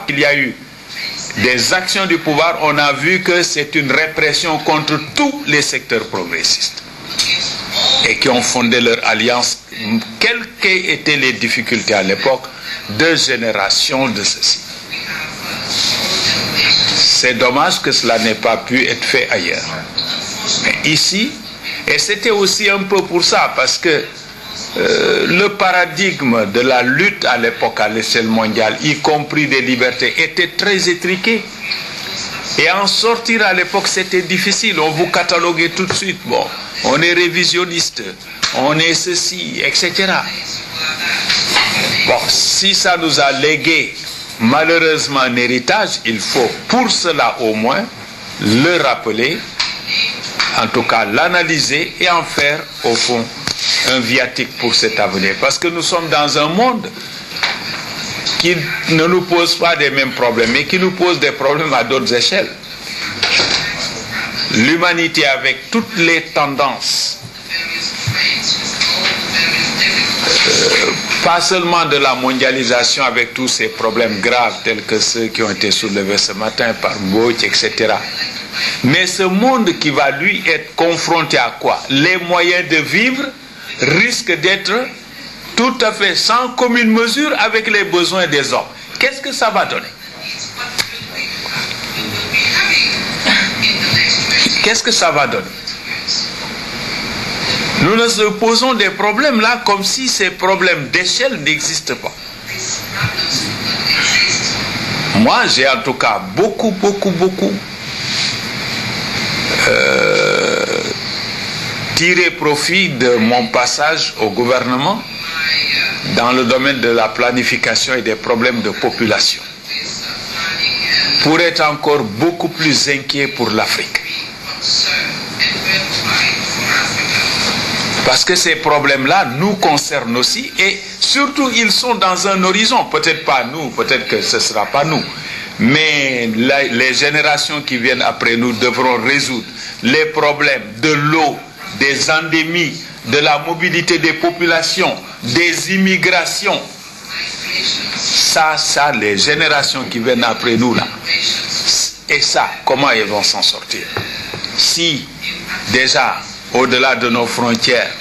qu'il y a eu des actions du pouvoir, on a vu que c'est une répression contre tous les secteurs progressistes et qui ont fondé leur alliance, quelles qu'étaient les difficultés à l'époque, 2 générations de ceci. C'est dommage que cela n'ait pas pu être fait ailleurs. Mais ici, et c'était aussi un peu pour ça, parce que le paradigme de la lutte à l'époque à l'échelle mondiale, y compris des libertés, était très étriqué. Et en sortir à l'époque, c'était difficile. On vous cataloguait tout de suite. Bon, on est révisionniste, on est ceci, etc. Bon, si ça nous a légué malheureusement un héritage, il faut pour cela au moins le rappeler, en tout cas l'analyser et en faire au fond un viatique pour cet avenir. Parce que nous sommes dans un monde qui ne nous pose pas les mêmes problèmes, mais qui nous pose des problèmes à d'autres échelles. L'humanité avec toutes les tendances, pas seulement de la mondialisation avec tous ces problèmes graves tels que ceux qui ont été soulevés ce matin par Mbouch, etc. Mais ce monde qui va lui être confronté à quoi? Les moyens de vivre risquent d'être tout à fait sans commune mesure avec les besoins des hommes. Qu'est-ce que ça va donner? Qu'est-ce que ça va donner? Nous nous posons des problèmes là comme si ces problèmes d'échelle n'existent pas. Moi, j'ai en tout cas beaucoup tiré profit de mon passage au gouvernement dans le domaine de la planification et des problèmes de population, pour être encore beaucoup plus inquiet pour l'Afrique. Parce que ces problèmes-là nous concernent aussi, et surtout ils sont dans un horizon, peut-être pas nous, peut-être que ce ne sera pas nous, mais les générations qui viennent après nous devront résoudre les problèmes de l'eau, des endémies, de la mobilité des populations, des immigrations. Ça, les générations qui viennent après nous là. Et ça, comment ils vont s'en sortir? Si déjà, au-delà de nos frontières,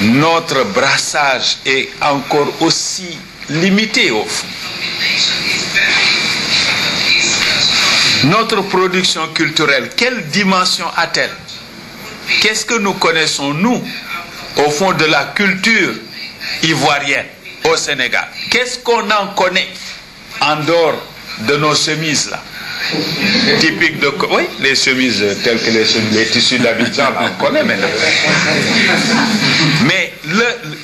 notre brassage est encore aussi limité au fond. Notre production culturelle, quelle dimension a-t-elle? Qu'est-ce que nous connaissons, nous, au fond de la culture ivoirienne au Sénégal? Qu'est-ce qu'on en connaît en dehors de nos chemises là? Typiques de... Oui, les chemises telles que les tissus d'Abidjan, on connaît maintenant. Mais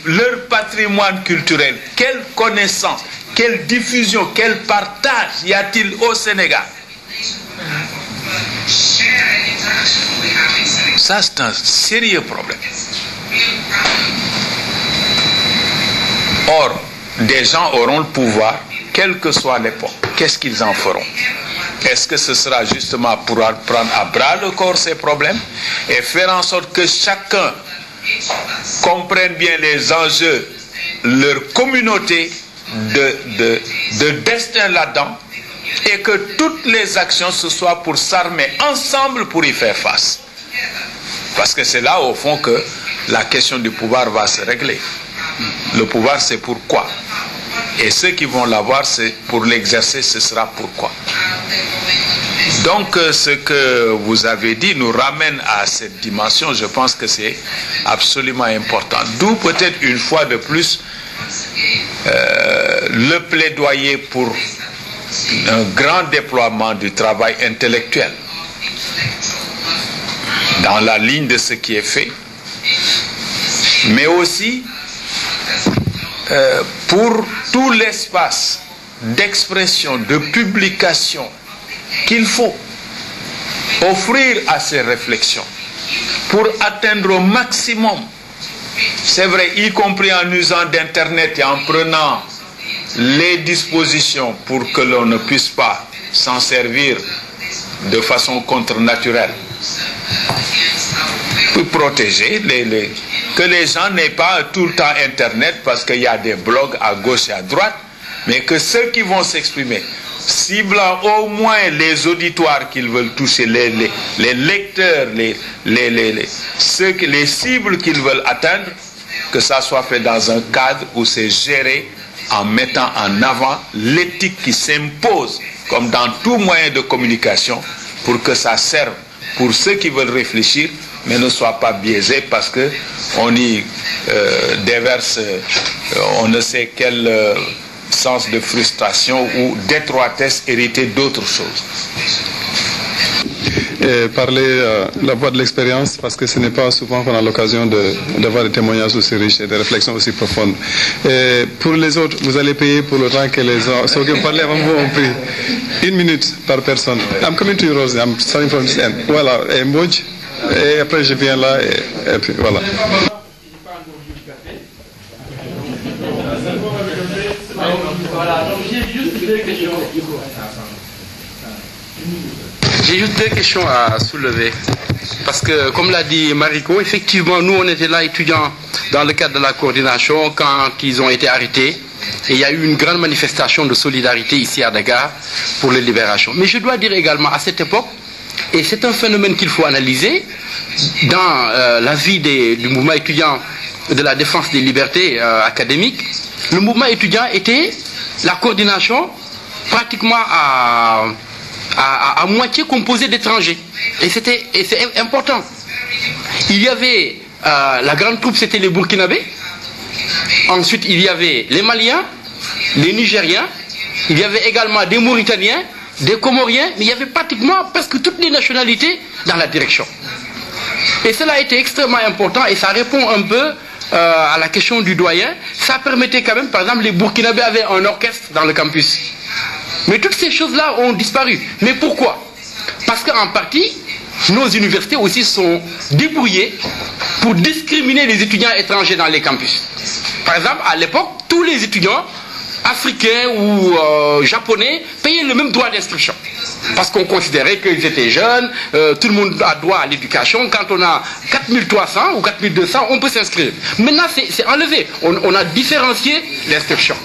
leur patrimoine culturel, quelle connaissance, quelle diffusion, quel partage y a-t-il au Sénégal? Ça, c'est un sérieux problème. Or, des gens auront le pouvoir, quelle que soit l'époque. Qu'est-ce qu'ils en feront? Est-ce que ce sera justement pour prendre à bras le corps ces problèmes et faire en sorte que chacun comprenne bien les enjeux, leur communauté de destin là-dedans, et que toutes les actions ce soit pour s'armer ensemble pour y faire face? Parce que c'est là au fond que la question du pouvoir va se régler. Le pouvoir, c'est pourquoi. Et ceux qui vont l'avoir, c'est pour l'exercer, ce sera pourquoi. Donc ce que vous avez dit nous ramène à cette dimension. Je pense que c'est absolument important. D'où peut-être une fois de plus le plaidoyer pour un grand déploiement du travail intellectuel dans la ligne de ce qui est fait, mais aussi pour tout l'espace d'expression, de publication qu'il faut offrir à ces réflexions pour atteindre au maximum, c'est vrai, y compris en usant d'Internet et en prenant les dispositions pour que l'on ne puisse pas s'en servir de façon contre-naturelle, pour protéger que les gens n'aient pas tout le temps Internet parce qu'il y a des blogs à gauche et à droite, mais que ceux qui vont s'exprimer ciblant au moins les auditoires qu'ils veulent toucher, les lecteurs, les cibles qu'ils veulent atteindre, que ça soit fait dans un cadre où c'est géré en mettant en avant l'éthique qui s'impose, comme dans tout moyen de communication, pour que ça serve pour ceux qui veulent réfléchir, mais ne soit pas biaisé parce que on y déverse on ne sait quel sens de frustration ou d'étroitesse hérité d'autres choses. Parler la voix de l'expérience, parce que ce n'est pas souvent qu'on a l'occasion d'avoir des témoignages aussi riches et des réflexions aussi profondes. Et pour les autres, vous allez payer pour le temps que ceux qui ont parlé avant vous ont pris. 1 minute par personne. I'm coming to you, Rose. I'm starting from this end. Voilà, et Mbodj. Et après, je viens là, et puis voilà. J'ai juste 2 questions à soulever. Parce que, comme l'a dit Mariko, effectivement, nous, on était là étudiants dans le cadre de la coordination quand ils ont été arrêtés. Et il y a eu une grande manifestation de solidarité ici à Dakar pour les libérations. Mais je dois dire également, à cette époque, et c'est un phénomène qu'il faut analyser, dans la vie du mouvement étudiant de la défense des libertés académiques, le mouvement étudiant était la coordination pratiquement à moitié composée d'étrangers. Et c'est important. Il y avait la grande troupe, c'était les Burkinabés. Ensuite, il y avait les Maliens, les Nigériens. Il y avait également des Mauritaniens, des Comoriens. Mais il y avait pratiquement presque toutes les nationalités dans la direction. Et cela a été extrêmement important et ça répond un peu à la question du doyen. Ça permettait quand même, par exemple, les Burkinabés avaient un orchestre dans le campus. Mais toutes ces choses-là ont disparu. Mais pourquoi? Parce qu'en partie, nos universités aussi sont débrouillées pour discriminer les étudiants étrangers dans les campus. Par exemple, à l'époque, tous les étudiants africains ou japonais payaient le même droit d'instruction. Parce qu'on considérait qu'ils étaient jeunes, tout le monde a droit à l'éducation. Quand on a 4300 ou 4200, on peut s'inscrire. Maintenant, c'est enlevé. On a différencié l'instruction.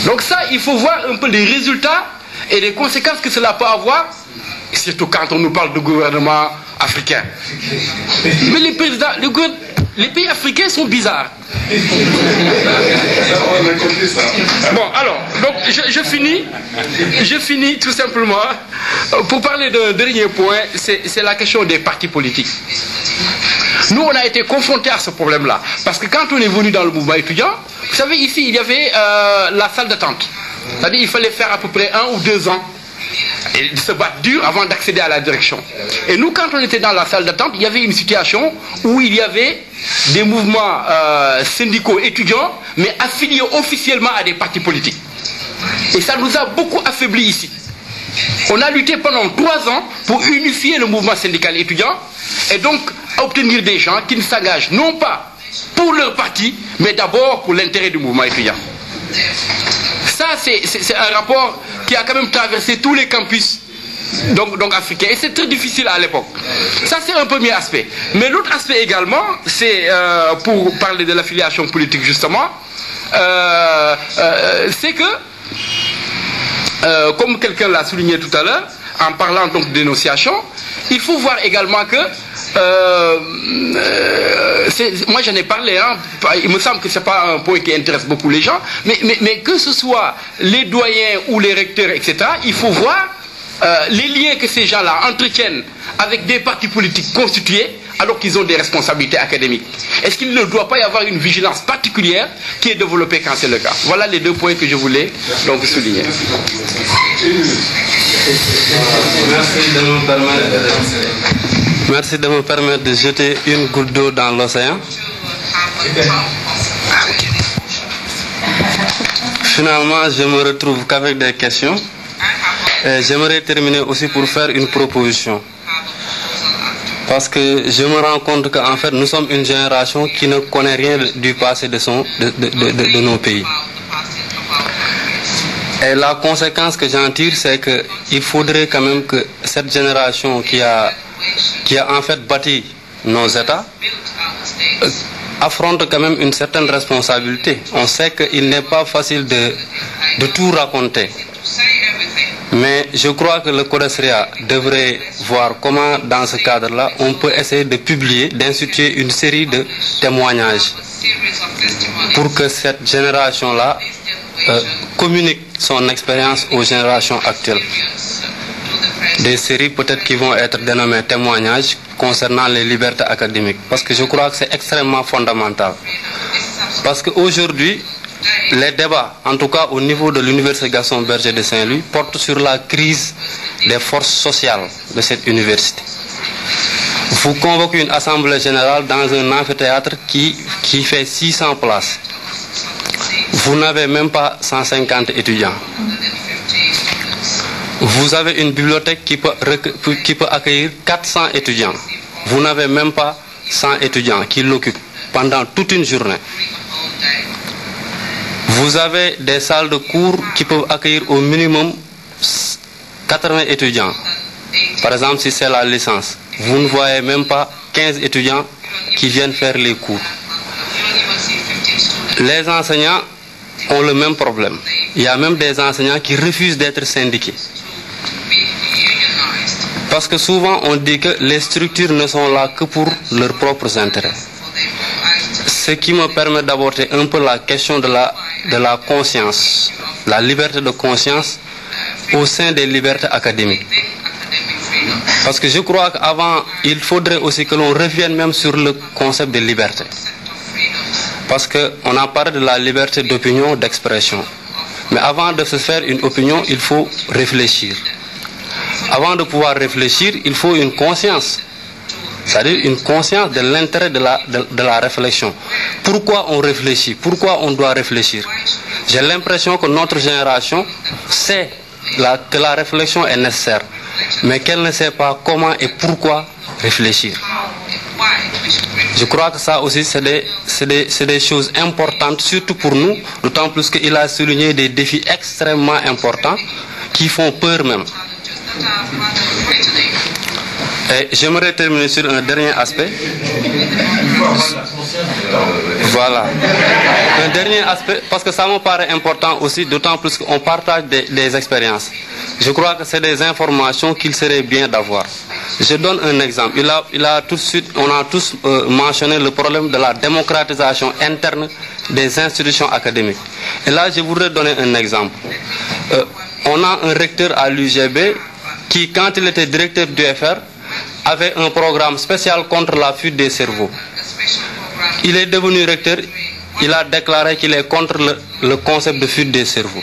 Donc ça, il faut voir un peu les résultats et les conséquences que cela peut avoir, surtout quand on nous parle de gouvernement africain. Mais les présidents, les pays africains sont bizarres. Bon, alors, donc je finis tout simplement pour parler d'un dernier point, c'est la question des partis politiques. Nous, on a été confrontés à ce problème-là, parce que quand on est venu dans le mouvement étudiant, vous savez, ici, il y avait la salle d'attente. C'est-à-dire qu'il fallait faire à peu près 1 ou 2 ans et se battre dur avant d'accéder à la direction. Et nous, quand on était dans la salle d'attente, il y avait une situation où il y avait des mouvements syndicaux étudiants, mais affiliés officiellement à des partis politiques. Et ça nous a beaucoup affaiblis ici. On a lutté pendant 3 ans pour unifier le mouvement syndical étudiant et donc obtenir des gens qui ne s'engagent non pas pour leur parti, mais d'abord pour l'intérêt du mouvement étudiant. Ça, c'est un rapport qui a quand même traversé tous les campus donc africains. Et c'est très difficile à l'époque. Ça, c'est un premier aspect. Mais l'autre aspect également, c'est pour parler de l'affiliation politique justement, c'est que, comme quelqu'un l'a souligné tout à l'heure, en parlant donc de dénonciation, il faut voir également que moi j'en ai parlé, hein, il me semble que ce n'est pas un point qui intéresse beaucoup les gens, mais que ce soit les doyens ou les recteurs, etc., il faut voir les liens que ces gens-là entretiennent avec des partis politiques constitués alors qu'ils ont des responsabilités académiques. Est-ce qu'il ne doit pas y avoir une vigilance particulière qui est développée quand c'est le cas? Voilà les 2 points que je voulais donc souligner. Merci de me permettre de jeter une goutte d'eau dans l'océan. Finalement, je me retrouve qu'avec des questions. J'aimerais terminer aussi pour faire une proposition. Parce que je me rends compte qu'en fait, nous sommes une génération qui ne connaît rien du passé de nos pays. Et la conséquence que j'en tire, c'est qu'il faudrait quand même que cette génération qui a en fait bâti nos États affronte quand même une certaine responsabilité. On sait qu'il n'est pas facile de tout raconter. Mais je crois que le CODESRIA devrait voir comment, dans ce cadre-là, on peut essayer de publier, d'instituer une série de témoignages pour que cette génération-là communique son expérience aux générations actuelles. Des séries peut-être qui vont être dénommées témoignages concernant les libertés académiques. Parce que je crois que c'est extrêmement fondamental. Parce qu'aujourd'hui, les débats, en tout cas au niveau de l'université Gaston Berger de Saint-Louis, portent sur la crise des forces sociales de cette université. Vous convoquez une assemblée générale dans un amphithéâtre qui fait 600 places. Vous n'avez même pas 150 étudiants. Vous avez une bibliothèque qui peut accueillir 400 étudiants. Vous n'avez même pas 100 étudiants qui l'occupent pendant toute une journée. Vous avez des salles de cours qui peuvent accueillir au minimum 80 étudiants. Par exemple, si c'est la licence, vous ne voyez même pas 15 étudiants qui viennent faire les cours. Les enseignants ont le même problème. Il y a même des enseignants qui refusent d'être syndiqués. Parce que souvent on dit que les structures ne sont là que pour leurs propres intérêts. Ce qui me permet d'aborder un peu la question de la conscience, la liberté de conscience au sein des libertés académiques. Parce que je crois qu'avant, il faudrait aussi que l'on revienne même sur le concept de liberté. Parce qu'on a parlé de la liberté d'opinion, d'expression. Mais avant de se faire une opinion, il faut réfléchir. Avant de pouvoir réfléchir, il faut une conscience. C'est-à-dire une conscience de l'intérêt de la réflexion. Pourquoi on réfléchit? Pourquoi on doit réfléchir? J'ai l'impression que notre génération sait que la réflexion est nécessaire, mais qu'elle ne sait pas comment et pourquoi réfléchir. Je crois que ça aussi, c'est des choses importantes, surtout pour nous, d'autant plus qu'il a souligné des défis extrêmement importants qui font peur même. Et j'aimerais terminer sur un dernier aspect. Voilà. Un dernier aspect, parce que ça me paraît important aussi, d'autant plus qu'on partage des expériences. Je crois que c'est des informations qu'il serait bien d'avoir. Je donne un exemple. On a tous mentionné le problème de la démocratisation interne des institutions académiques. Et là, je voudrais donner un exemple. On a un recteur à l'UGB qui, quand il était directeur du FR, avait un programme spécial contre la fuite des cerveaux. Il est devenu recteur, il a déclaré qu'il est contre le concept de fuite des cerveaux.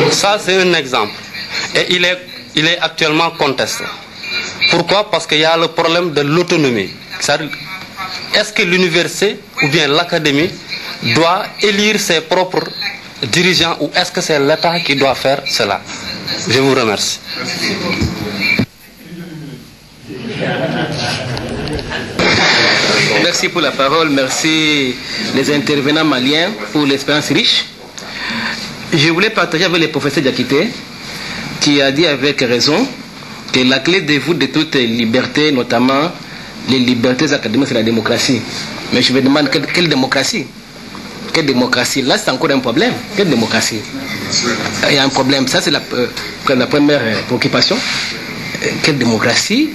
Ça, c'est un exemple. Et il est actuellement contesté. Pourquoi? Parce qu'il y a le problème de l'autonomie. Est-ce que l'université ou bien l'académie doit élire ses propres dirigeants ou est-ce que c'est l'État qui doit faire cela? Je vous remercie. Merci pour la parole, merci les intervenants maliens pour l'expérience riche. Je voulais partager avec le professeur Diakité qui a dit avec raison que la clé de voûte de toutes les libertés, notamment les libertés académiques, c'est la démocratie. Mais je me demande quelle démocratie? Quelle démocratie? Là, c'est encore un problème. Quelle démocratie? Il y a un problème. Ça, c'est la première préoccupation. Quelle démocratie?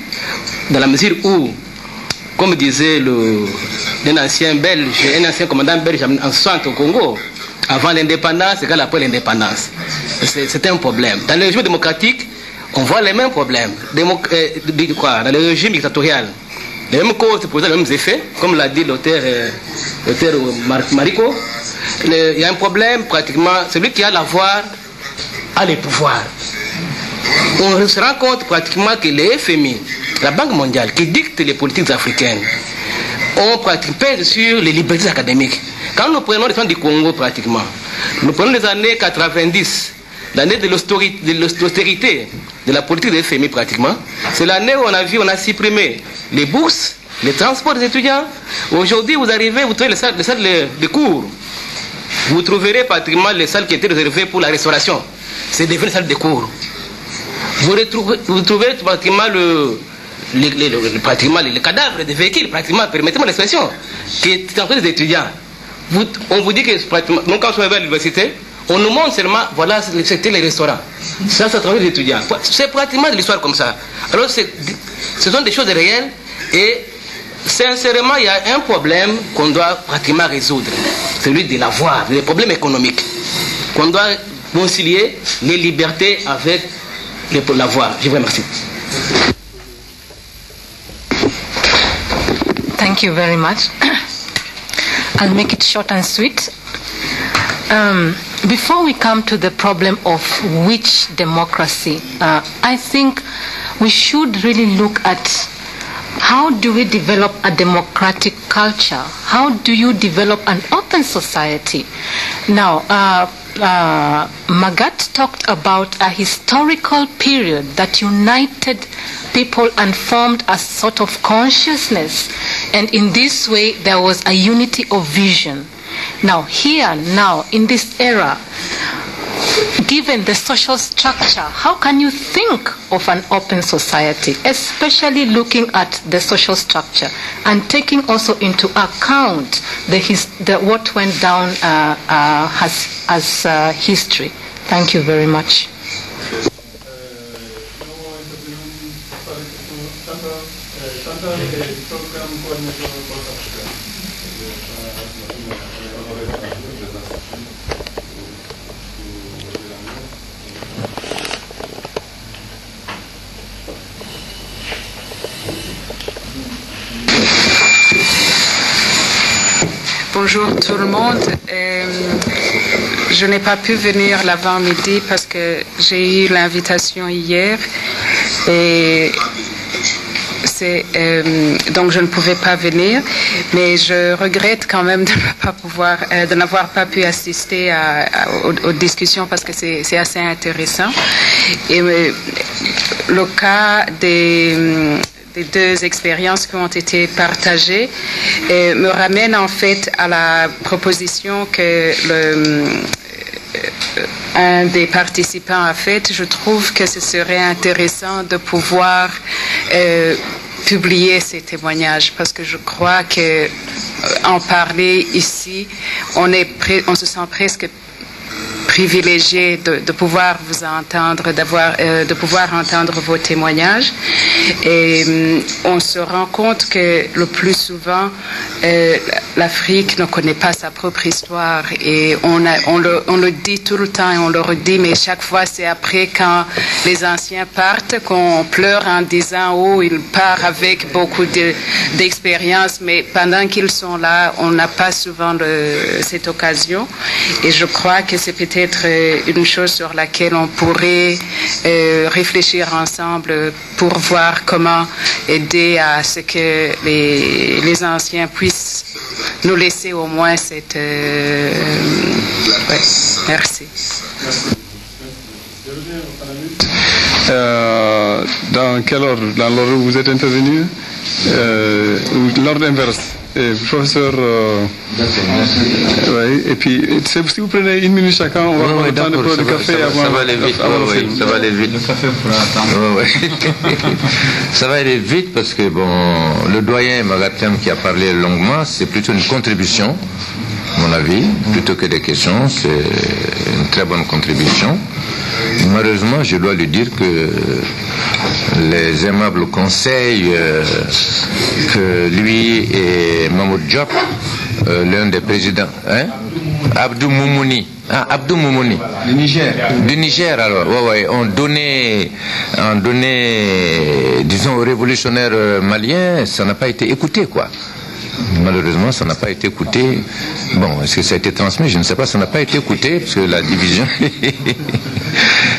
Dans la mesure où, comme disait un ancien Belge, un ancien commandant belge en 60 au Congo, avant l'indépendance, égale après l'indépendance. C'est un problème. Dans le régime démocratique, on voit les mêmes problèmes. Dans le régime dictatorial, les mêmes causes posent les mêmes effets, comme l'a dit l'auteur Marico. Il y a un problème, pratiquement, celui qui a l'avoir a les pouvoirs. On se rend compte pratiquement que les FMI, la Banque mondiale, qui dicte les politiques africaines, ont pratiquement sur les libertés académiques. Quand nous prenons les temps du Congo, pratiquement, nous prenons les années 90, l'année de l'austérité de la politique des FMI, pratiquement, c'est l'année où on a supprimé les bourses, les transports des étudiants. Aujourd'hui, vous arrivez, vous trouvez les salles de cours. Vous trouverez pratiquement les salles qui étaient réservées pour la restauration. C'est devenu salles de cours. Vous trouvez pratiquement les cadavres des véhicules, pratiquement, permettez-moi l'expression, qui est en train des étudiants. On vous dit que pratiquement, donc quand on va à l'université, On nous montre seulement, voilà, c'était les restaurants. Ça travaille les étudiants. C'est pratiquement de l'histoire comme ça. Alors, ce sont des choses réelles et sincèrement, il y a un problème qu'on doit pratiquement résoudre. Celui de l'avoir, les problèmes économiques. Qu'on doit concilier les libertés avec l'avoir. Je vous remercie. Thank you very much. I'll make it short and sweet. Before we come to the problem of which democracy, I think we should really look at how do we develop a democratic culture? How do you develop an open society? Now, Magat talked about a historical period that united people and formed a sort of consciousness. And in this way, there was a unity of vision. Now, in this era, given the social structure, how can you think of an open society, especially looking at the social structure and taking also into account what went down as history? Thank you very much. Bonjour tout le monde. Je n'ai pas pu venir l'avant-midi parce que j'ai eu l'invitation hier et donc je ne pouvais pas venir, mais je regrette quand même de n'avoir pas pu assister aux discussions parce que c'est assez intéressant. Et le cas des deux expériences qui ont été partagées me ramène en fait à la proposition que un des participants a faite. Je trouve que ce serait intéressant de pouvoir publier ces témoignages parce que je crois que en parler ici, on se sent presque privilégié de pouvoir vous entendre, de pouvoir entendre vos témoignages. Et on se rend compte que le plus souvent, l'Afrique ne connaît pas sa propre histoire et on le dit tout le temps et on le redit, mais chaque fois c'est après quand les anciens partent qu'on pleure en disant « Oh, il part avec beaucoup d'expérience », mais pendant qu'ils sont là, on n'a pas souvent cette occasion. Et je crois que c'est peut-être une chose sur laquelle on pourrait réfléchir ensemble pour voir comment aider à ce que les anciens puissent nous laisser au moins cette... merci. Dans quel ordre? Dans l'ordre où vous êtes intervenu? L'ordre inverse. Professeur, oui, et puis si vous prenez une minute chacun, on va prendre le temps de prendre du café avant. Ça va aller vite. Ça va aller vite. Le café pourra attendre. Ça va aller vite parce que le doyen Magatem qui a parlé longuement, c'est plutôt une contribution, à mon avis, plutôt que des questions. C'est une très bonne contribution. Malheureusement, je dois lui dire que les aimables conseils que lui et Mahmoud Diop, l'un des présidents, Abdou Moumouni, du Niger alors, ont donné, disons, aux révolutionnaires maliens, ça n'a pas été écouté, quoi. Malheureusement, ça n'a pas été écouté. Bon, est-ce que ça a été transmis? Je ne sais pas, ça n'a pas été écouté, parce que la division...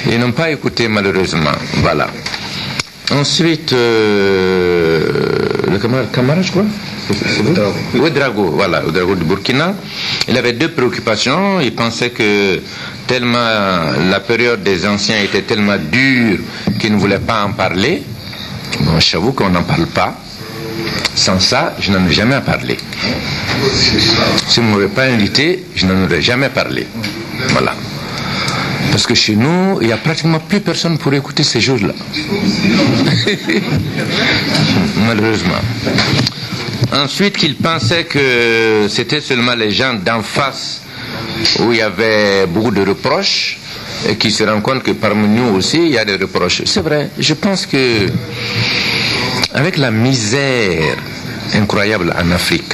Ils n'ont pas écouté, malheureusement. Voilà. Ensuite, le camarade, je crois. Ouedraogo, voilà, Ouedraogo du Burkina. Il avait deux préoccupations. Il pensait que tellement la période des anciens était tellement dure qu'il ne voulait pas en parler. Bon, j'avoue qu'on n'en parle pas. Sans ça, je n'en ai jamais parlé. Si vous ne m'aurez pas invité, je n'en aurais jamais parlé. Voilà. Parce que chez nous, il n'y a pratiquement plus personne pour écouter ces choses-là. Malheureusement. Ensuite, qu'il pensait que c'était seulement les gens d'en face où il y avait beaucoup de reproches, et qui se rend compte que parmi nous aussi, il y a des reproches. C'est vrai, je pense que avec la misère incroyable en Afrique,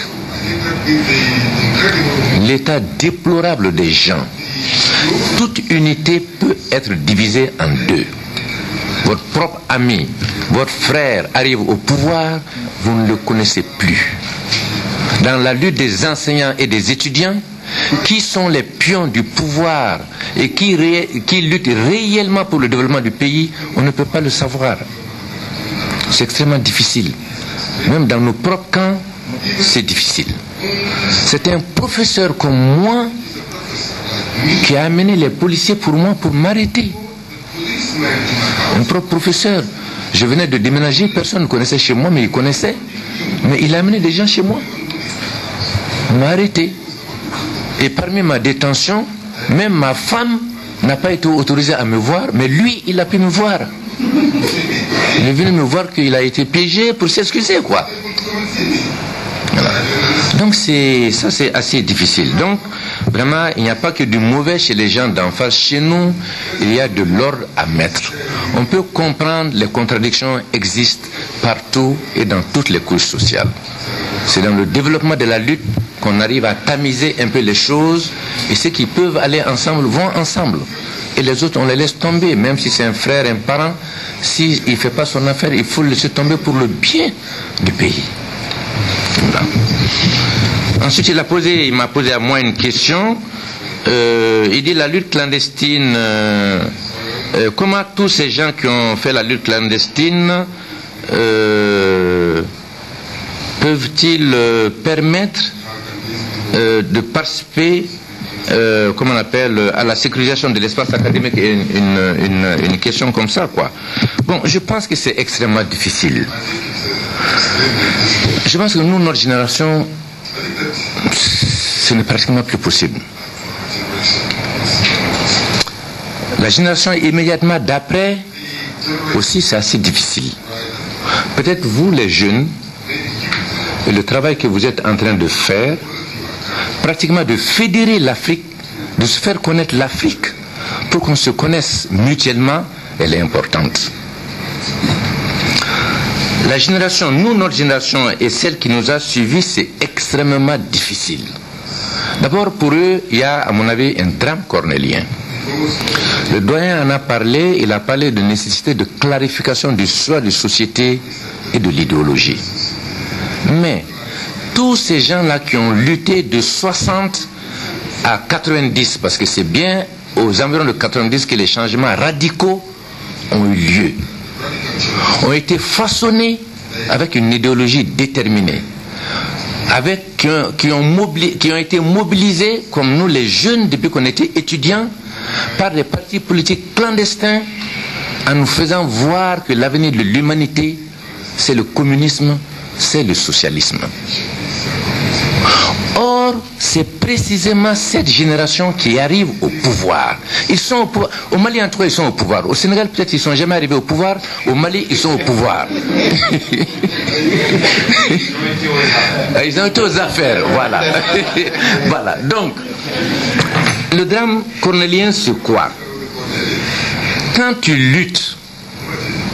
l'état déplorable des gens, toute unité peut être divisée en deux. Votre propre ami, votre frère arrive au pouvoir, vous ne le connaissez plus. Dans la lutte des enseignants et des étudiants, qui sont les pions du pouvoir et qui luttent réellement pour le développement du pays, on ne peut pas le savoir. C'est extrêmement difficile. Même dans nos propres camps, c'est difficile. C'est un professeur comme moi qui a amené les policiers pour moi pour m'arrêter. Un propre professeur. Je venais de déménager, personne ne connaissait chez moi, mais il connaissait. Mais il a amené des gens chez moi. Il m'a arrêté. Et parmi ma détention, même ma femme n'a pas été autorisée à me voir, mais lui, il a pu me voir. Il est venu me voir qu'il a été piégé pour s'excuser, quoi. Voilà. Donc ça c'est assez difficile. Donc vraiment il n'y a pas que du mauvais chez les gens d'en face. Chez nous il y a de l'ordre à mettre. On peut comprendre les contradictions existent partout et dans toutes les couches sociales. C'est dans le développement de la lutte qu'on arrive à tamiser un peu les choses, et ceux qui peuvent aller ensemble vont ensemble. Et les autres, on les laisse tomber, même si c'est un frère, un parent. S'il ne fait pas son affaire, il faut le laisser tomber pour le bien du pays. Voilà. Ensuite, il m'a posé à moi une question. Il dit la lutte clandestine, comment tous ces gens qui ont fait la lutte clandestine peuvent-ils permettre de participer, comment on appelle, à la sécurisation de l'espace académique, une question comme ça, quoi. Bon, je pense que c'est extrêmement difficile. Je pense que nous, notre génération, ce n'est pratiquement plus possible. La génération immédiatement d'après, aussi, c'est assez difficile. Peut-être vous, les jeunes, et le travail que vous êtes en train de faire, pratiquement de fédérer l'Afrique, de se faire connaître l'Afrique, pour qu'on se connaisse mutuellement, elle est importante. La génération, nous, notre génération et celle qui nous a suivis, c'est extrêmement difficile. D'abord, pour eux, il y a, à mon avis, un drame cornélien. Le doyen en a parlé, il a parlé de nécessité de clarification du choix de société et de l'idéologie. Mais tous ces gens-là qui ont lutté de 60 à 90, parce que c'est bien aux environs de 90 que les changements radicaux ont eu lieu, ont été façonnés avec une idéologie déterminée, qui ont été mobilisés, comme nous les jeunes, depuis qu'on était étudiants, par des partis politiques clandestins, en nous faisant voir que l'avenir de l'humanité, c'est le communisme, c'est le socialisme. Or, c'est précisément cette génération qui arrive au pouvoir. Ils sont au pouvoir. Au Mali, en tout cas, ils sont au pouvoir. Au Sénégal, peut-être, ils ne sont jamais arrivés au pouvoir. Au Mali, ils sont au pouvoir. Ils ont été aux affaires, voilà. Voilà. Donc, le drame cornélien, c'est quoi? Quand tu luttes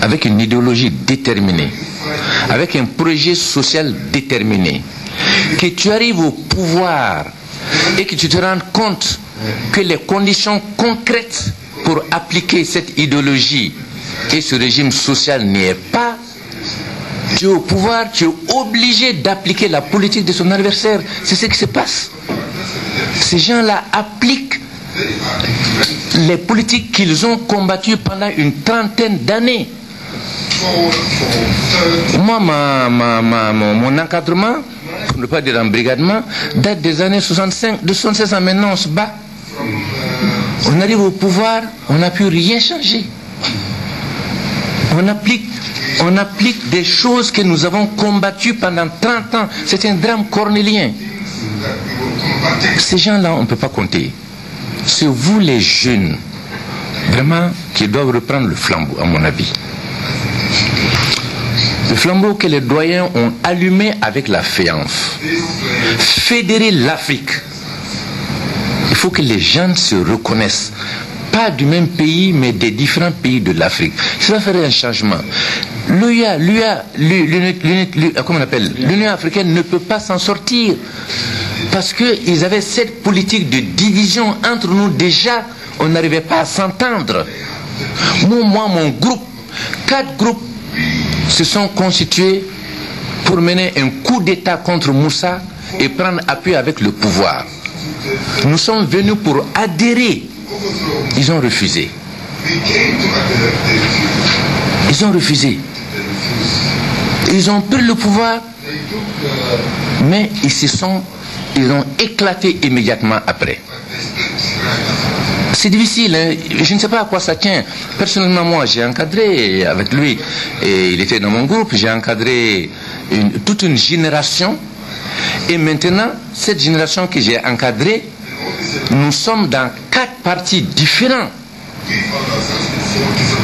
avec une idéologie déterminée, avec un projet social déterminé, que tu arrives au pouvoir et que tu te rends compte que les conditions concrètes pour appliquer cette idéologie et ce régime social n'y est pas, tu es au pouvoir, tu es obligé d'appliquer la politique de son adversaire. C'est ce qui se passe. Ces gens-là appliquent les politiques qu'ils ont combattues pendant une trentaine d'années. Moi, mon encadrement, pour ne pas dire embrigadement, date des années 65, de 76 ans maintenant, on se bat. On arrive au pouvoir, on n'a pu rien changer. On applique des choses que nous avons combattues pendant 30 ans. C'est un drame cornélien. Ces gens-là, on ne peut pas compter. C'est vous les jeunes, vraiment, qui doivent reprendre le flambeau, à mon avis. Le flambeau que les doyens ont allumé avec la FEANF. Fédérer l'Afrique. Il faut que les gens se reconnaissent. Pas du même pays, mais des différents pays de l'Afrique. Cela ferait un changement. L'Union africaine ne peut pas s'en sortir. Parce qu'ils avaient cette politique de division entre nous déjà, on n'arrivait pas à s'entendre. Moi, mon groupe, 4 groupes se sont constitués pour mener un coup d'État contre Moussa et prendre appui avec le pouvoir. Nous sommes venus pour adhérer. Ils ont refusé. Ils ont refusé. Ils ont pris le pouvoir, mais ils ont éclaté immédiatement après. C'est difficile, hein? Je ne sais pas à quoi ça tient. Personnellement, moi, j'ai encadré avec lui, et il était dans mon groupe, j'ai encadré toute une génération, et maintenant, cette génération que j'ai encadrée, nous sommes dans 4 partis différents.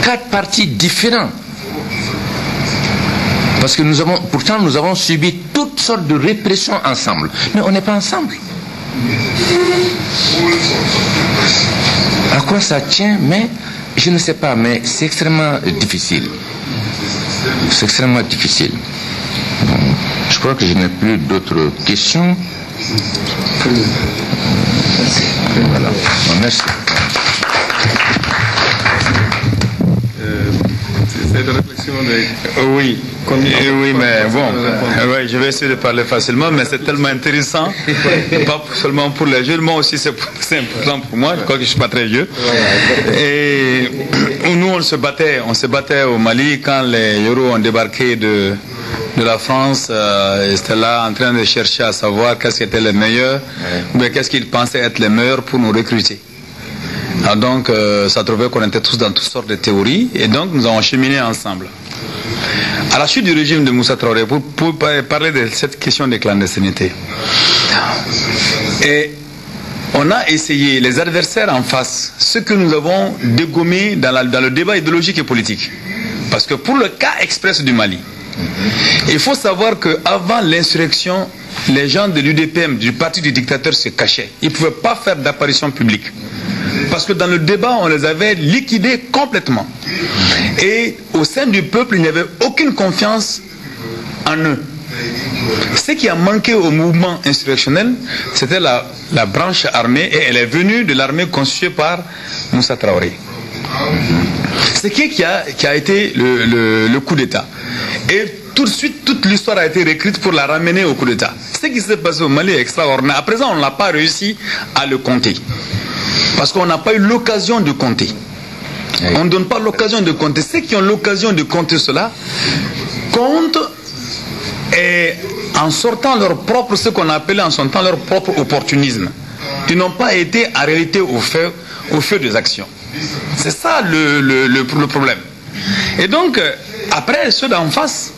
4 partis différents. Parce que pourtant nous avons subi toutes sortes de répressions ensemble. Mais on n'est pas ensemble. À quoi ça tient? Mais je ne sais pas, mais c'est extrêmement difficile. C'est extrêmement difficile. Bon, je crois que je n'ai plus d'autres questions. Voilà. Bon, merci. Cette réflexion Oui, mais bon, ouais, je vais essayer de parler facilement, mais c'est tellement intéressant, pas seulement pour les jeunes, moi aussi c'est important pour moi, je crois que je ne suis pas très vieux. Et nous on se battait au Mali quand les Yoruba ont débarqué de la France, ils étaient là en train de chercher à savoir qu'est-ce qui était le meilleur, mais qu'est-ce qu'ils pensaient être les meilleurs pour nous recruter. Ah, donc, ça trouvait qu'on était tous dans toutes sortes de théories, et donc nous avons cheminé ensemble. À la chute du régime de Moussa Traoré, pour parler de cette question de clandestinité, et on a essayé, les adversaires en face, ce que nous avons dégommé dans le débat idéologique et politique. Parce que pour le cas express du Mali, il faut savoir qu'avant l'insurrection, les gens de l'UDPM, du parti du dictateur, se cachaient. Ils ne pouvaient pas faire d'apparition publique. Parce que dans le débat, on les avait liquidés complètement. Et au sein du peuple, il n'y avait aucune confiance en eux. Ce qui a manqué au mouvement insurrectionnel, c'était la branche armée, et elle est venue de l'armée constituée par Moussa Traoré. Ce qui a été le coup d'État. Et tout de suite, toute l'histoire a été réécrite pour la ramener au coup d'État. Ce qui s'est passé au Mali est extraordinaire. À présent, on n'a pas réussi à le compter. Parce qu'on n'a pas eu l'occasion de compter. On ne donne pas l'occasion de compter. Ceux qui ont l'occasion de compter cela comptent et en sortant ce qu'on a appelé en sortant leur propre opportunisme. Ils n'ont pas été en réalité au feu des actions. C'est ça le problème. Et donc, après, ceux d'en face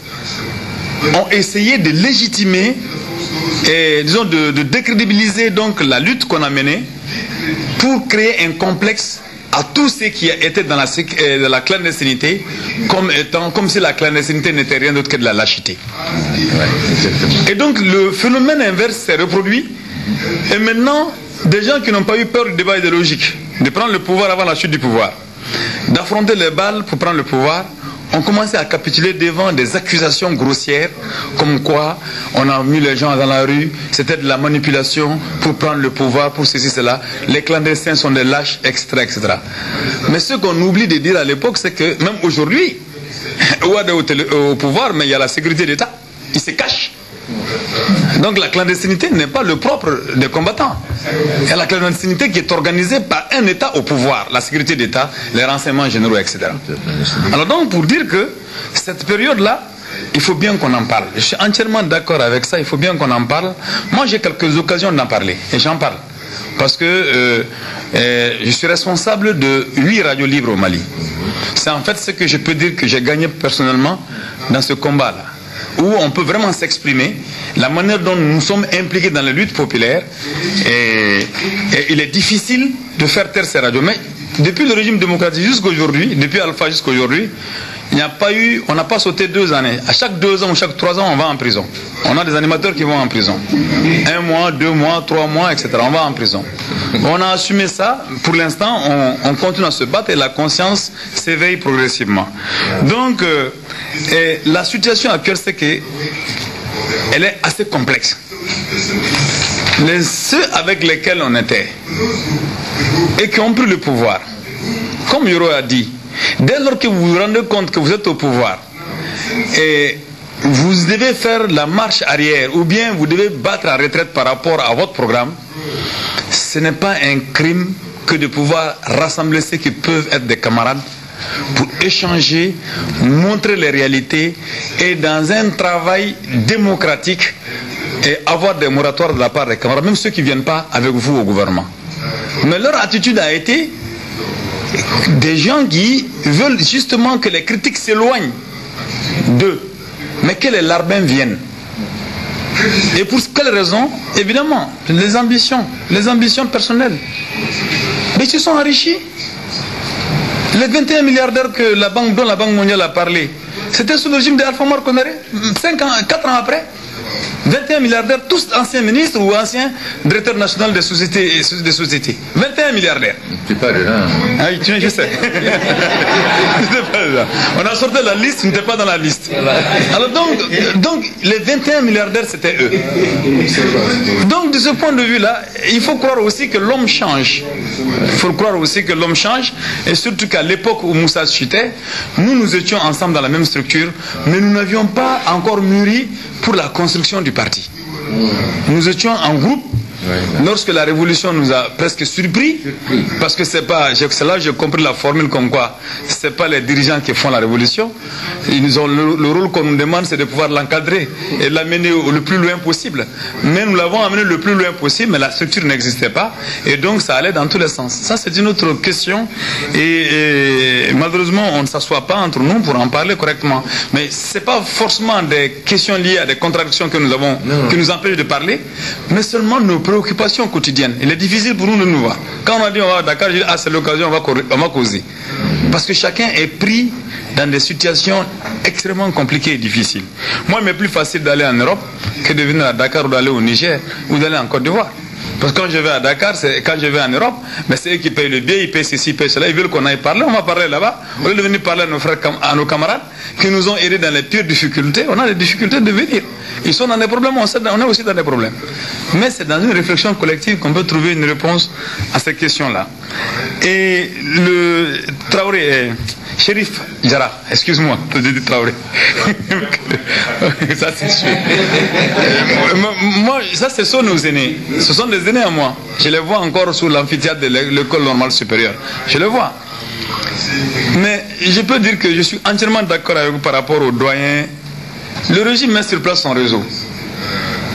ont essayé de légitimer et disons de décrédibiliser donc la lutte qu'on a menée pour créer un complexe à tous ceux qui étaient dans la clandestinité comme si la clandestinité n'était rien d'autre que de la lâcheté. Et donc le phénomène inverse s'est reproduit, et maintenant des gens qui n'ont pas eu peur du débat idéologique, de prendre le pouvoir avant la chute du pouvoir, d'affronter les balles pour prendre le pouvoir, ont commencé à capituler devant des accusations grossières, comme quoi on a mis les gens dans la rue, c'était de la manipulation pour prendre le pouvoir, pour ceci, cela, les clandestins sont des lâches, etc., etc. Mais ce qu'on oublie de dire à l'époque, c'est que même aujourd'hui, Ouad est au pouvoir, mais il y a la sécurité d'État, il se cache. Donc la clandestinité n'est pas le propre des combattants. Il y a la clandestinité qui est organisée par un État au pouvoir, la sécurité d'État, les renseignements généraux, etc. Alors donc pour dire que cette période-là, il faut bien qu'on en parle. Je suis entièrement d'accord avec ça, il faut bien qu'on en parle. Moi j'ai quelques occasions d'en parler, et j'en parle. Parce que je suis responsable de 8 radios libres au Mali. C'est en fait ce que je peux dire que j'ai gagné personnellement dans ce combat-là, où on peut vraiment s'exprimer, la manière dont nous sommes impliqués dans la lutte populaire, et il est difficile de faire taire ces radios. Mais depuis le régime démocratique jusqu'à aujourd'hui, depuis Alpha jusqu'à aujourd'hui, il n'y a pas eu, on n'a pas sauté 2 années. À chaque 2 ans ou chaque 3 ans, on va en prison. On a des animateurs qui vont en prison. 1 mois, 2 mois, 3 mois, etc. On va en prison. On a assumé ça. Pour l'instant, on continue à se battre et la conscience s'éveille progressivement. Donc, la situation actuelle, c'est que elle est assez complexe. Ceux avec lesquels on était et qui ont pris le pouvoir, comme Yoro a dit, dès lors que vous vous rendez compte que vous êtes au pouvoir et vous devez faire la marche arrière ou bien vous devez battre à retraite par rapport à votre programme, ce n'est pas un crime que de pouvoir rassembler ceux qui peuvent être des camarades pour échanger, montrer les réalités et dans un travail démocratique et avoir des moratoires de la part des camarades, même ceux qui ne viennent pas avec vous au gouvernement. Mais leur attitude a été des gens qui veulent justement que les critiques s'éloignent d'eux, mais que les larbins viennent. Et pour quelle raison? Évidemment, les ambitions personnelles. Mais ils se sont enrichis. Les 21 milliardaires dont la Banque mondiale a parlé, c'était sous le régime d'Alpha Omar Konaré, 4 ans après. 21 milliardaires, tous anciens ministres ou anciens directeurs nationaux des sociétés. 21 milliardaires. Tu n'es pas dedans. Ah oui, je sais. On a sorti la liste, tu n'étais pas dans la liste. Alors donc les 21 milliardaires, c'était eux. Donc de ce point de vue-là, il faut croire aussi que l'homme change. Il faut croire aussi que l'homme change. Et surtout qu'à l'époque où Moussa chutait, nous étions ensemble dans la même structure, mais nous n'avions pas encore mûri pour la construction du parti. Nous étions en groupe. Lorsque la révolution nous a presque surpris, parce que c'est là j'ai compris la formule comme quoi c'est pas les dirigeants qui font la révolution. Ils ont le rôle qu'on nous demande, c'est de pouvoir l'encadrer et l'amener le plus loin possible. Mais nous l'avons amené le plus loin possible, mais la structure n'existait pas et donc ça allait dans tous les sens. Ça c'est une autre question et malheureusement on ne s'assoit pas entre nous pour en parler correctement. Mais c'est pas forcément des questions liées à des contradictions que nous avons, qui nous empêchent de parler, mais seulement nos préoccupations quotidiennes. Il est difficile pour nous de nous voir. Quand on a dit on va à Dakar, je dis c'est l'occasion, on va causer. Parce que chacun est pris dans des situations extrêmement compliquées et difficiles. Moi, il m'est plus facile d'aller en Europe que de venir à Dakar ou d'aller au Niger ou d'aller en Côte d'Ivoire. Parce que quand je vais à Dakar, quand je vais en Europe, mais c'est eux qui payent le billet, ils payent ceci, ils payent cela, ils veulent qu'on aille parler, on va parler là-bas. Au lieu de venir parler à nos frères, à nos camarades qui nous ont aidés dans les pires difficultés, on a des difficultés de venir. Ils sont dans des problèmes, on est aussi dans des problèmes. Mais c'est dans une réflexion collective qu'on peut trouver une réponse à ces questions-là. Et le Traoré, Chérif Jara, excuse-moi, je dis Traoré. Ça c'est sûr. Moi, ça ce sont nos aînés. Ce sont des aînés à moi. Je les vois encore sous l'amphithéâtre de l'école normale supérieure. Je les vois. Mais je peux dire que je suis entièrement d'accord avec vous par rapport aux doyens. Le régime met sur place son réseau.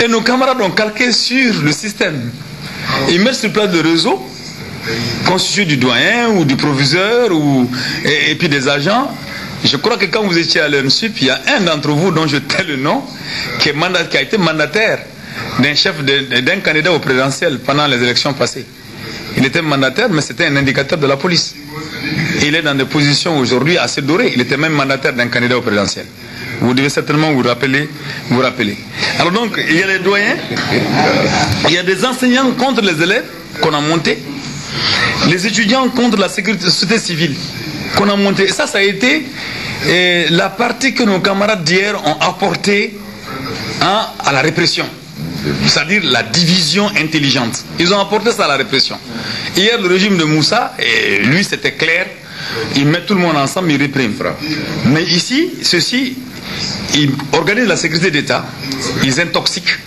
Et nos camarades ont calqué sur le système. Ils mettent sur place le réseau constitué du doyen ou du proviseur et puis des agents. Je crois que quand vous étiez à l'ENSUP, il y a un d'entre vous dont je tais le nom qui a été mandataire d'un candidat au présidentiel pendant les élections passées. Il était mandataire, mais c'était un indicateur de la police. Il est dans des positions aujourd'hui assez dorées. Il était même mandataire d'un candidat au présidentiel. Vous devez certainement vous rappeler. Alors donc, il y a les doyens, il y a des enseignants contre les élèves qu'on a montés, les étudiants contre la société civile qu'on a monté. Et ça a été la partie que nos camarades d'hier ont apportée à la répression. C'est-à-dire la division intelligente. Ils ont apporté ça à la répression. Hier, le régime de Moussa, lui c'était clair, il met tout le monde ensemble, il réprime. Mais ici, ceux-ci, ils organisent la sécurité d'État, ils intoxiquent,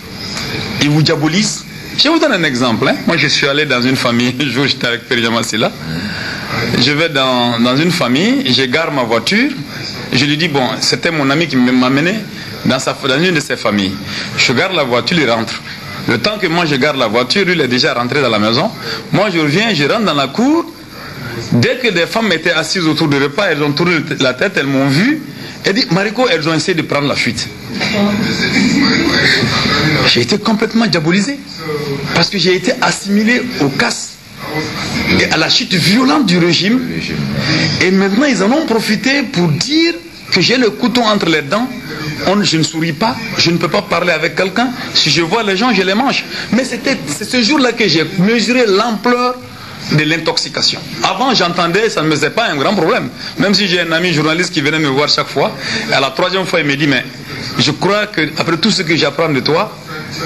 ils vous diabolisent. Je vous donne un exemple. Moi, je suis allé dans une famille, un jour j'étais avec Père Jamassila. Je vais dans une famille, je gare ma voiture, je lui dis, bon, c'était mon ami qui m'a mené dans une de ses familles. Je gare la voiture, il rentre. Le temps que moi je gare la voiture, lui il est déjà rentré dans la maison. Moi je reviens, je rentre dans la cour. Dès que des femmes étaient assises autour du repas, elles ont tourné la tête, elles m'ont vu. Elles disent, Mariko, elles ont essayé de prendre la fuite. J'ai été complètement diabolisé. Parce que j'ai été assimilé au casse et à la chute violente du régime. Et maintenant ils en ont profité pour dire que j'ai le couteau entre les dents, je ne souris pas, je ne peux pas parler avec quelqu'un. Si je vois les gens, je les mange. Mais c'est ce jour-là que j'ai mesuré l'ampleur de l'intoxication. Avant, j'entendais, ça ne me faisait pas un grand problème. Même si j'ai un ami journaliste qui venait me voir chaque fois, à la troisième fois, il me dit, mais je crois que après tout ce que j'apprends de toi,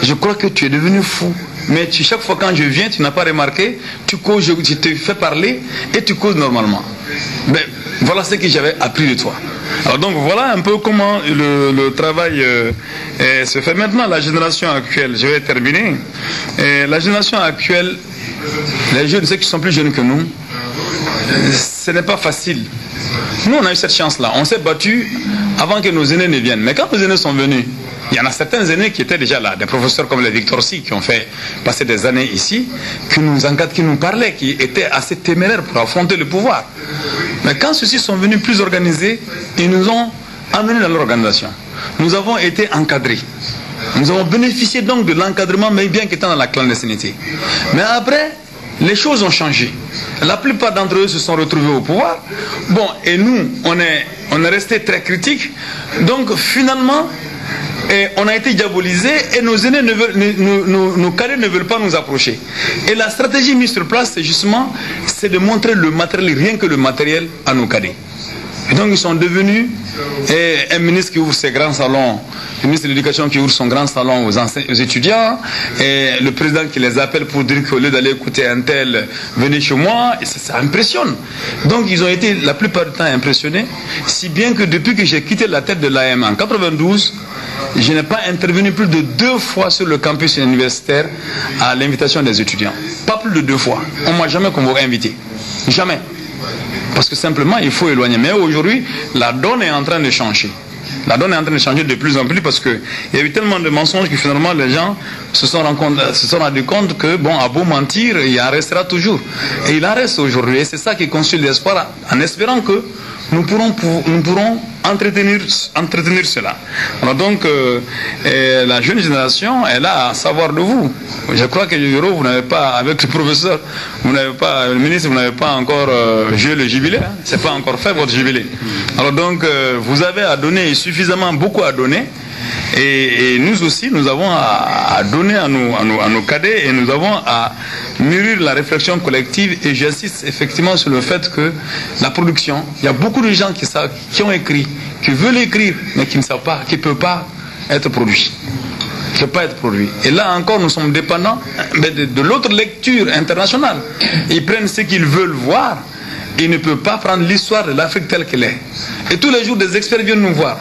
je crois que tu es devenu fou. Mais chaque fois quand je viens, tu n'as pas remarqué, tu causes, je te fais parler et tu causes normalement. Mais voilà ce que j'avais appris de toi. Alors donc voilà un peu comment le travail se fait. Maintenant, la génération actuelle, je vais terminer. La génération actuelle, les jeunes, ceux qui sont plus jeunes que nous, ce n'est pas facile. Nous, on a eu cette chance-là. On s'est battu avant que nos aînés ne viennent. Mais quand nos aînés sont venus, il y en a certains aînés qui étaient déjà là, des professeurs comme les Victor Si, qui ont fait passer des années ici, qui nous encadrent, qui nous parlaient, qui étaient assez téméraires pour affronter le pouvoir. Mais quand ceux-ci sont venus plus organisés, ils nous ont amenés dans leur organisation. Nous avons été encadrés. Nous avons bénéficié donc de l'encadrement, mais bien qu'étant dans la clandestinité. Mais après, les choses ont changé. La plupart d'entre eux se sont retrouvés au pouvoir. Bon, et nous, on est resté très critiques. Donc finalement, on a été diabolisés et nos aînés, nos cadets ne veulent pas nous approcher. Et la stratégie mise sur place, c'est justement de montrer le matériel, rien que le matériel, à nos cadets. Et donc ils sont devenus un ministre qui ouvre ses grands salons, le ministre de l'Éducation qui ouvre son grand salon aux étudiants, et le président qui les appelle pour dire qu'au lieu d'aller écouter un tel, venez chez moi, et ça impressionne. Donc ils ont été la plupart du temps impressionnés, si bien que depuis que j'ai quitté la tête de l'AM en 92, je n'ai pas intervenu plus de 2 fois sur le campus universitaire à l'invitation des étudiants. Pas plus de 2 fois. On ne m'a jamais invité. Jamais. Parce que simplement, il faut éloigner. Mais aujourd'hui, la donne est en train de changer. La donne est en train de changer de plus en plus parce qu'il y a eu tellement de mensonges que finalement les gens se sont rendus compte que, bon, à beau mentir, il en restera toujours. Et il en reste aujourd'hui. Et c'est ça qui constitue l'espoir, en espérant que nous pourrons entretenir cela. Alors donc, la jeune génération est là à savoir de vous. Je crois que vous n'avez pas, avec le professeur, vous n'avez pas, le ministre, vous n'avez pas encore joué le jubilé. Hein? C'est pas encore fait votre jubilé. Alors donc, vous avez à donner, suffisamment beaucoup à donner. Et nous aussi, nous avons à donner à nos cadets et nous avons à mûrir la réflexion collective. Et j'insiste effectivement sur le fait que la production, il y a beaucoup de gens qui ont écrit, qui veulent écrire, mais qui ne savent pas, qui ne peuvent pas être produits. Qui ne peuvent pas être produits. Et là encore, nous sommes dépendants de l'autre lecture internationale. Ils prennent ce qu'ils veulent voir. Ils ne peuvent pas prendre l'histoire de l'Afrique telle qu'elle est. Et tous les jours, des experts viennent nous voir,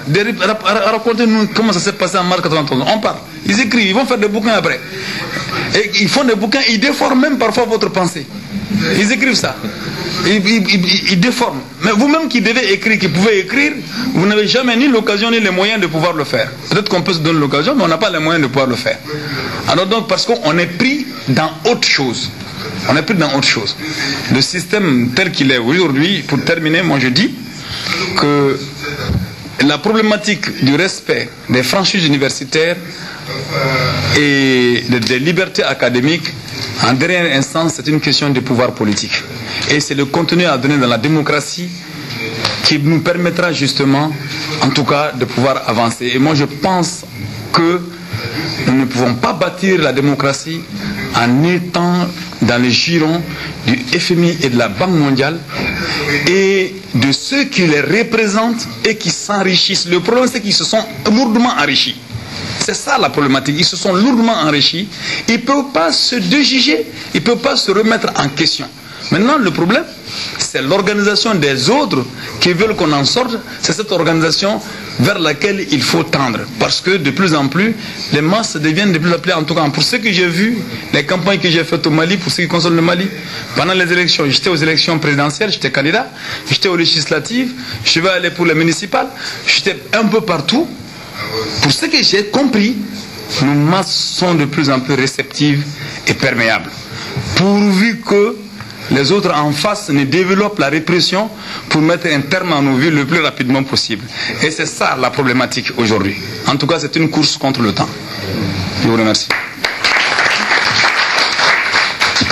raconter-nous comment ça s'est passé en mars 1991. On parle, ils écrivent, ils vont faire des bouquins après. Et ils font des bouquins, ils déforment même parfois votre pensée. Ils écrivent ça. Ils déforment. Mais vous-même qui devez écrire, qui pouvez écrire, vous n'avez jamais ni l'occasion ni les moyens de pouvoir le faire. Peut-être qu'on peut se donner l'occasion, mais on n'a pas les moyens de pouvoir le faire. Alors donc, parce qu'on est pris dans autre chose. On est pris dans autre chose. Le système tel qu'il est aujourd'hui, pour terminer, moi je dis que la problématique du respect des franchises universitaires et des libertés académiques, en dernière instance, c'est une question de pouvoir politique. Et c'est le contenu à donner dans la démocratie qui nous permettra justement, en tout cas, de pouvoir avancer. Et moi je pense que nous ne pouvons pas bâtir la démocratie en étant dans les girons du FMI et de la Banque mondiale et de ceux qui les représentent et qui s'enrichissent. Le problème, c'est qu'ils se sont lourdement enrichis. C'est ça la problématique. Ils se sont lourdement enrichis. Ils ne peuvent pas se déjuger, ils ne peuvent pas se remettre en question. Maintenant, le problème, c'est l'organisation des autres qui veulent qu'on en sorte. C'est cette organisation vers laquelle il faut tendre. Parce que de plus en plus, les masses deviennent de plus en plus, en tout cas pour ce que j'ai vu, les campagnes que j'ai faites au Mali, pour ce qui concerne le Mali, pendant les élections, j'étais aux élections présidentielles, j'étais candidat, j'étais aux législatives, je vais aller pour les municipales, j'étais un peu partout. Pour ce que j'ai compris, nos masses sont de plus en plus réceptives et perméables. Pourvu que les autres en face ne développent la répression pour mettre un terme à nos vies le plus rapidement possible. Et c'est ça la problématique aujourd'hui. En tout cas, c'est une course contre le temps. Je vous remercie.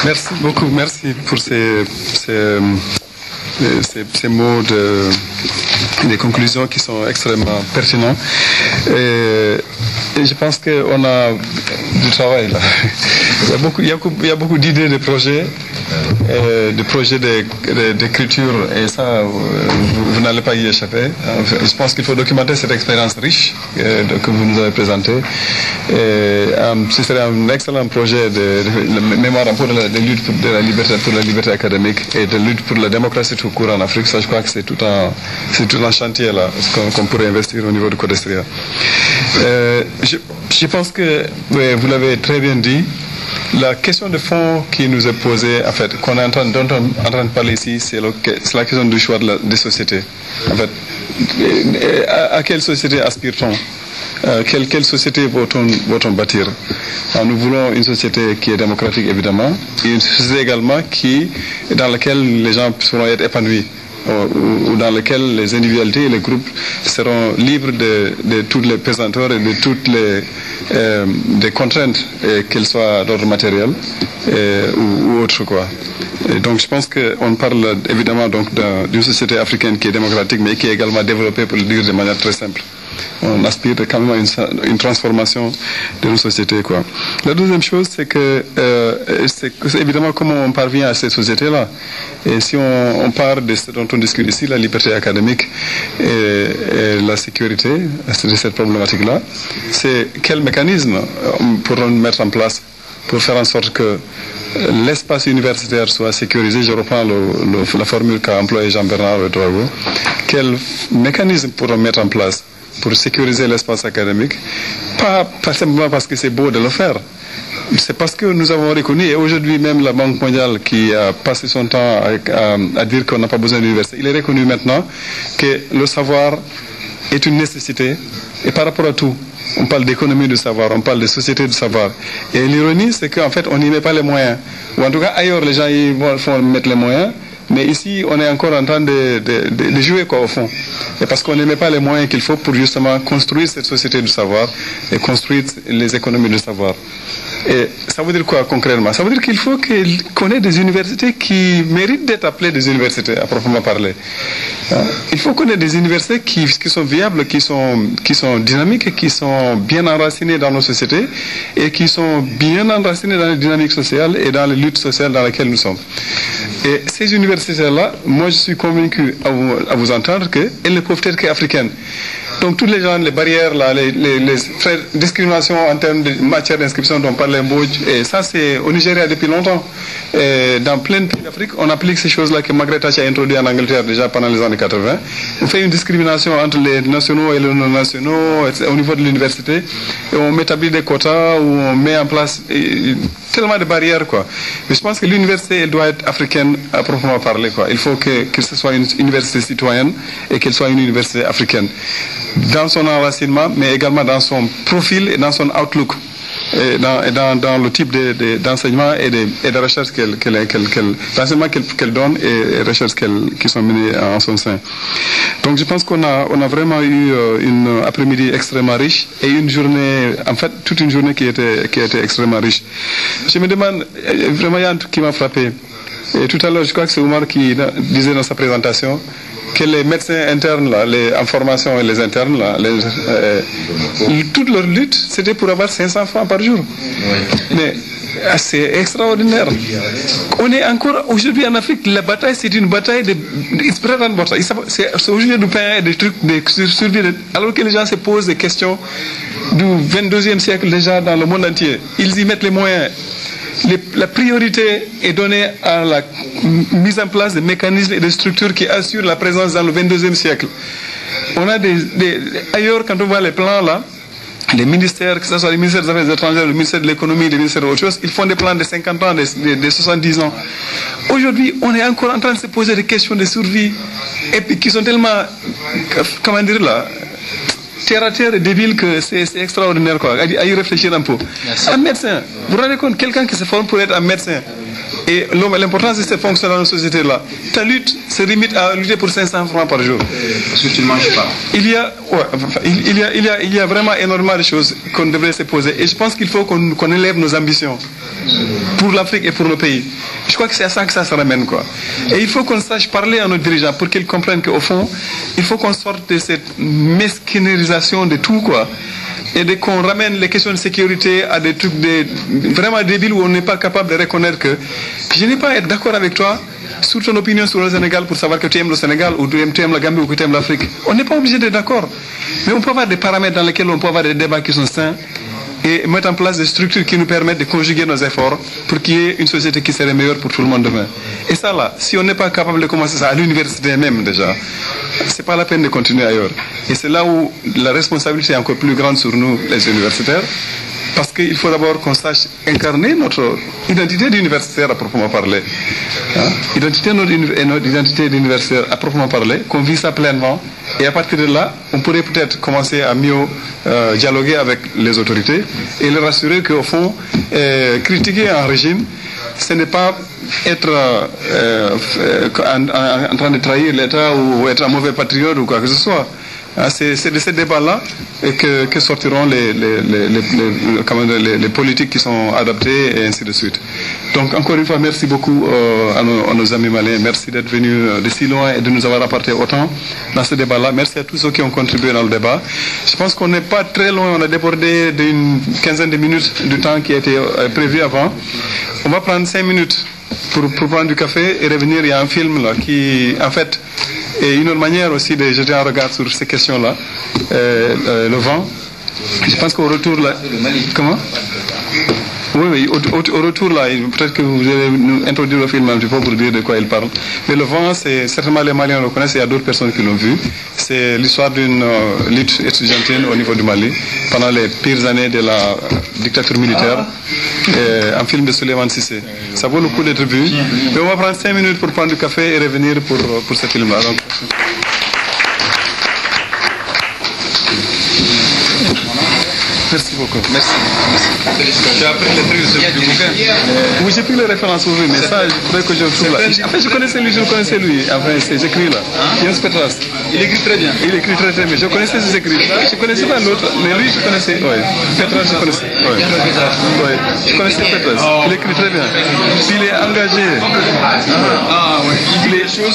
Merci beaucoup. Merci pour ces mots de des conclusions qui sont extrêmement pertinentes. Et je pense qu'on a du travail là. Il y a beaucoup d'idées de projets, d'écriture, et ça, vous n'allez pas y échapper. Je pense qu'il faut documenter cette expérience riche que vous nous avez présentée. Ce serait un excellent projet de mémoire pour la lutte pour la liberté académique et de lutte pour la démocratie tout court en Afrique. Ça, je crois que c'est tout un chantier là qu'on pourrait investir au niveau du Codestria. Je pense que vous l'avez très bien dit. La question de fond qui nous est posée, en fait, dont on est en train de parler ici, c'est la question du choix des sociétés. En fait, à quelle société aspire-t-on? Quelle société va-t-on bâtir? Nous voulons une société qui est démocratique, évidemment, et une société également dans laquelle les gens pourront être épanouis, ou dans lequel les individualités et les groupes seront libres de toutes les pesanteurs et de toutes des contraintes, qu'elles soient d'ordre matériel ou autre quoi. Et donc je pense qu'on parle évidemment donc d'une société africaine qui est démocratique, mais qui est également développée, pour le dire de manière très simple. On aspire quand même à une transformation de nos sociétés, quoi. La deuxième chose, c'est c'est évidemment comment on parvient à cette société-là. Et si on part de ce dont on discute ici, la liberté académique et la sécurité, de cette problématique-là, c'est quel mécanisme pourront mettre en place pour faire en sorte que l'espace universitaire soit sécurisé. Je reprends la formule qu'a employée Jean-Bernard Ouedraogo. Quel mécanisme pourront mettre en place pour sécuriser l'espace académique? Pas simplement parce que c'est beau de le faire. C'est parce que nous avons reconnu, et aujourd'hui même la Banque mondiale qui a passé son temps à dire qu'on n'a pas besoin d'université, il est reconnu maintenant que le savoir est une nécessité, et par rapport à tout. On parle d'économie du savoir, on parle de société du savoir. Et l'ironie, c'est qu'en fait, on n'y met pas les moyens. Ou en tout cas, ailleurs, les gens ils vont mettre les moyens. Mais ici, on est encore en train de jouer, quoi, au fond. Et parce qu'on ne met pas les moyens qu'il faut pour justement construire cette société du savoir et construire les économies du savoir. Et ça veut dire quoi concrètement? Ça veut dire qu'il faut qu'on ait des universités qui méritent d'être appelées des universités, à proprement parler. Il faut qu'on ait des universités qui sont viables, qui sont dynamiques, et qui sont bien enracinées dans nos sociétés et qui sont bien enracinées dans les dynamiques sociales et dans les luttes sociales dans lesquelles nous sommes. Et ces universités-là, moi je suis convaincu à vous entendre qu'elles ne peuvent être qu'africaines. Donc toutes les gens, les barrières, là, les discriminations en termes de matière d'inscription dont parlait Mbodj, et ça c'est au Nigeria depuis longtemps. Et dans plein de pays d'Afrique, on applique ces choses-là que Margaret Thatcher a introduites en Angleterre déjà pendant les années 80. On fait une discrimination entre les nationaux et les non-nationaux au niveau de l'université, et on établit des quotas, où on met en place tellement de barrières, quoi. Mais je pense que l'université, elle doit être africaine à proprement parler, quoi. Il faut que ce soit une université citoyenne et qu'elle soit une université africaine, dans son enracinement, mais également dans son profil et dans son outlook, et dans le type d'enseignement et de recherche d'enseignement qu'elle donne et recherches qui sont menées en son sein. Donc je pense qu'on a vraiment eu une après-midi extrêmement riche et une journée, en fait toute une journée qui a été extrêmement riche. Je me demande, vraiment il y a un truc qui m'a frappé. Et tout à l'heure, je crois que c'est Omar qui disait dans sa présentation que les médecins internes, là, en formation et les internes, là, toute leur lutte, c'était pour avoir 500 francs par jour. Oui. Mais c'est extraordinaire. On est encore aujourd'hui en Afrique, la bataille, c'est une bataille c'est aujourd'hui du pain et des trucs de survie, alors que les gens se posent des questions du 22e siècle déjà dans le monde entier. Ils y mettent les moyens. La priorité est donnée à la mise en place de mécanismes et de structures qui assurent la présence dans le 22e siècle. On a ailleurs, quand on voit les plans là, les ministères, que ce soit les ministères des Affaires étrangères, le ministère de l'économie, les ministères d'autres choses, ils font des plans de 50 ans, de 70 ans. Aujourd'hui, on est encore en train de se poser des questions de survie, et puis qui sont tellement, comment dire là, terre à terre et débile que c'est extraordinaire, quoi. À y réfléchir un peu. Merci. Un médecin, vous vous rendez compte, quelqu'un qui se forme pour être un médecin, Et l'importance de ces fonctions dans nos sociétés-là, ta lutte se limite à lutter pour 500 francs par jour. Parce que tu ne manges pas. Il y a vraiment énormément de choses qu'on devrait se poser. Et je pense qu'il faut qu'on élève nos ambitions pour l'Afrique et pour nos pays. Je crois que c'est à ça que ça se ramène, quoi. Et il faut qu'on sache parler à nos dirigeants pour qu'ils comprennent qu'au fond, il faut qu'on sorte de cette mesquinerisation de tout, quoi. Et qu'on ramène les questions de sécurité à des trucs vraiment débiles où on n'est pas capable de reconnaître que je n'ai pas à être d'accord avec toi sur ton opinion sur le Sénégal pour savoir que tu aimes le Sénégal ou tu aimes la Gambie ou que tu aimes l'Afrique. On n'est pas obligé d'être d'accord. Mais on peut avoir des paramètres dans lesquels on peut avoir des débats qui sont sains et mettre en place des structures qui nous permettent de conjuguer nos efforts pour qu'il y ait une société qui serait meilleure pour tout le monde demain. Et ça là, si on n'est pas capable de commencer ça à l'université même déjà, c'est pas la peine de continuer ailleurs. Et c'est là où la responsabilité est encore plus grande sur nous, les universitaires, parce qu'il faut d'abord qu'on sache incarner notre identité d'universitaire à proprement parler. Notre identité d'universitaire à proprement parler, qu'on vit ça pleinement. Et à partir de là, on pourrait peut-être commencer à mieux dialoguer avec les autorités et leur assurer qu'au fond, critiquer un régime, ce n'est pas être en train de trahir l'État ou être un mauvais patriote ou quoi que ce soit. C'est de ces débats-là que sortiront les politiques qui sont adaptées et ainsi de suite. Donc encore une fois, merci beaucoup à nos amis maliens. Merci d'être venus de si loin et de nous avoir apporté autant dans ce débat-là. Merci à tous ceux qui ont contribué dans le débat. Je pense qu'on n'est pas très loin, on a débordé d'une quinzaine de minutes du temps qui a été prévu avant. On va prendre 5 minutes pour prendre du café et revenir. Il y a un film là qui, en fait, et une autre manière aussi de jeter un regard sur ces questions-là, le vent. Je pense qu'au retour là... Comment? Oui, au retour là, peut-être que vous allez nous introduire le film un petit peu pour dire de quoi il parle. Mais le vent, c'est certainement les Maliens le connaissent, il y a d'autres personnes qui l'ont vu. C'est l'histoire d'une lutte estudiantine au niveau du Mali pendant les pires années de la dictature militaire. Un film de Souleymane Cissé. Ça vaut le coup d'être vu. Mais on va prendre 5 minutes pour prendre du café et revenir pour ce film-là. Donc... Merci beaucoup. Merci. Tu as pris les trucs du bouquin? Oui, j'ai pris les références, oui, mais ça, je voudrais que je le trouve là. En fait, je connaissais lui. Enfin, j'écris là. Yann Petras. Il écrit très bien. Il écrit très bien. Je connaissais ses écrits. Je connaissais pas l'autre, mais lui, je connaissais. Oui. Petras, je connaissais. Oui. Je connaissais Petras. Il écrit très bien. Il est engagé. Ah, oui. Il dit les choses.